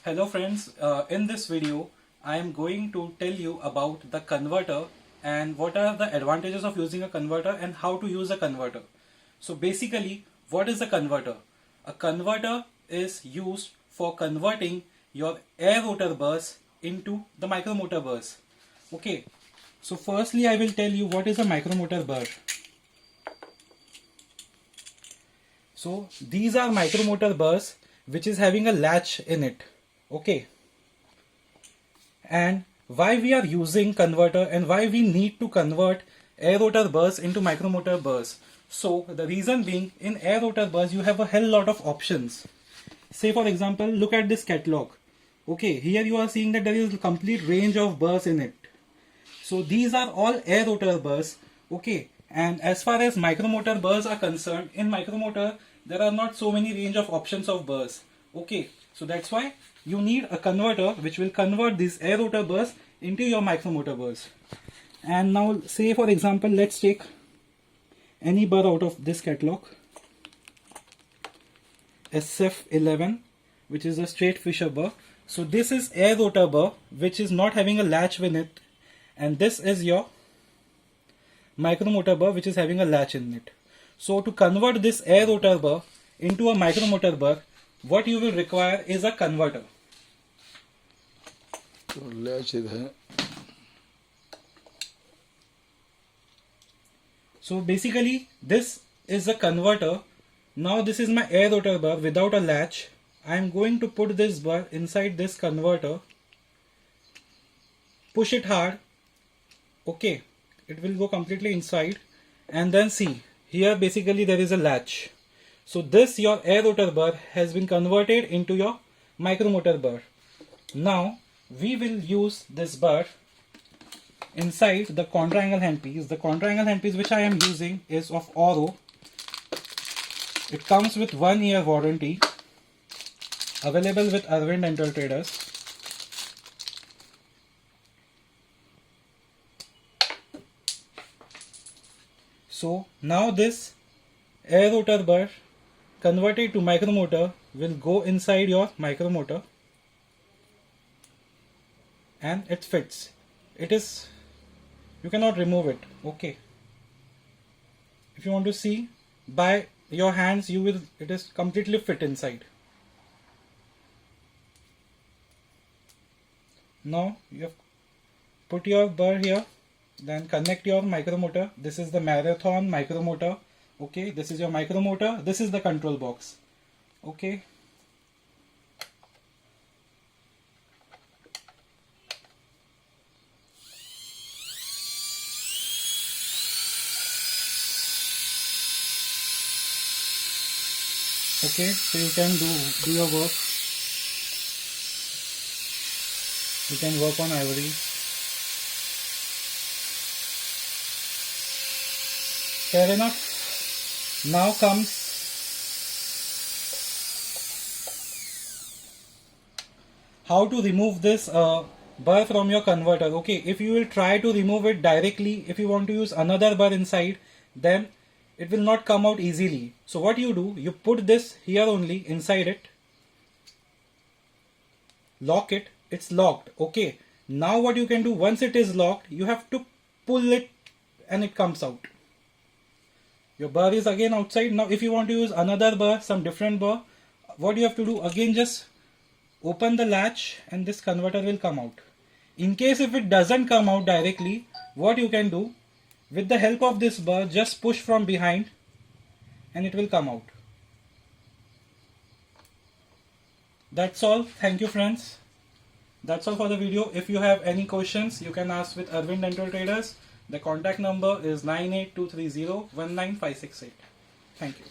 Hello friends, in this video I am going to tell you about the converter and what are the advantages of using a converter and how to use a converter. So basically, what is a converter? A converter is used for converting your air rotor bus into the micromotor bus. Okay, so firstly I will tell you what is a micromotor bus. So these are micromotor bus which is having a latch in it. Okay, and why we are using converter and why we need to convert air rotor bus into micromotor bus. So the reason being, in air rotor bus you have a hell lot of options. Say for example, look at this catalog. Okay, here you are seeing that there is a complete range of bus in it. So these are all air rotor bus. Okay, and as far as micromotor bus are concerned, in micromotor there are not so many range of options of bus. Okay, so that's why you need a converter which will convert this air rotor bus into your micromotor bus. And now say for example, let's take any burr out of this catalog, SF11, which is a straight Fisher burr. So this is air rotor burr which is not having a latch in it, and this is your micromotor burr which is having a latch in it. So to convert this air rotor burr into a micromotor burr, what you will require is a converter. So basically this is a converter. Now this is my air rotor burr without a latch. I am going to put this burr inside this converter, push it hard. Okay, it will go completely inside, and then see here basically there is a latch. So this your air rotor burr has been converted into your micromotor burr. Now we will use this burr inside the contra-angle handpiece. The contra-angle handpiece which I am using is of Oro. It comes with 1 year warranty, available with Arvind Dental Traders. So now this air rotor burr converted to micromotor will go inside your micromotor, and it fits. It is, you cannot remove it. Okay, if you want to see by your hands, you will, it is completely fit inside. Now you have put your burr here, then connect your micromotor. This is the Marathon micromotor. Okay, this is your micromotor, this is the control box. Okay, okay, so you can do your work. You can work on ivory. Fair enough. Now comes how to remove this burr from your converter. Okay, if you will try to remove it directly, if you want to use another burr inside, then it will not come out easily. So what you do, you put this here only inside it, lock it, it's locked. Okay, now what you can do, once it is locked, you have to pull it and it comes out. Your burr is again outside. Now if you want to use another burr, some different burr, what you have to do, again just open the latch and this converter will come out. In case if it doesn't come out directly, what you can do, with the help of this burr, just push from behind and it will come out. That's all. Thank you friends. That's all for the video. If you have any questions, you can ask with Arvind Dental Traders. The contact number is 98230 19568. Thank you.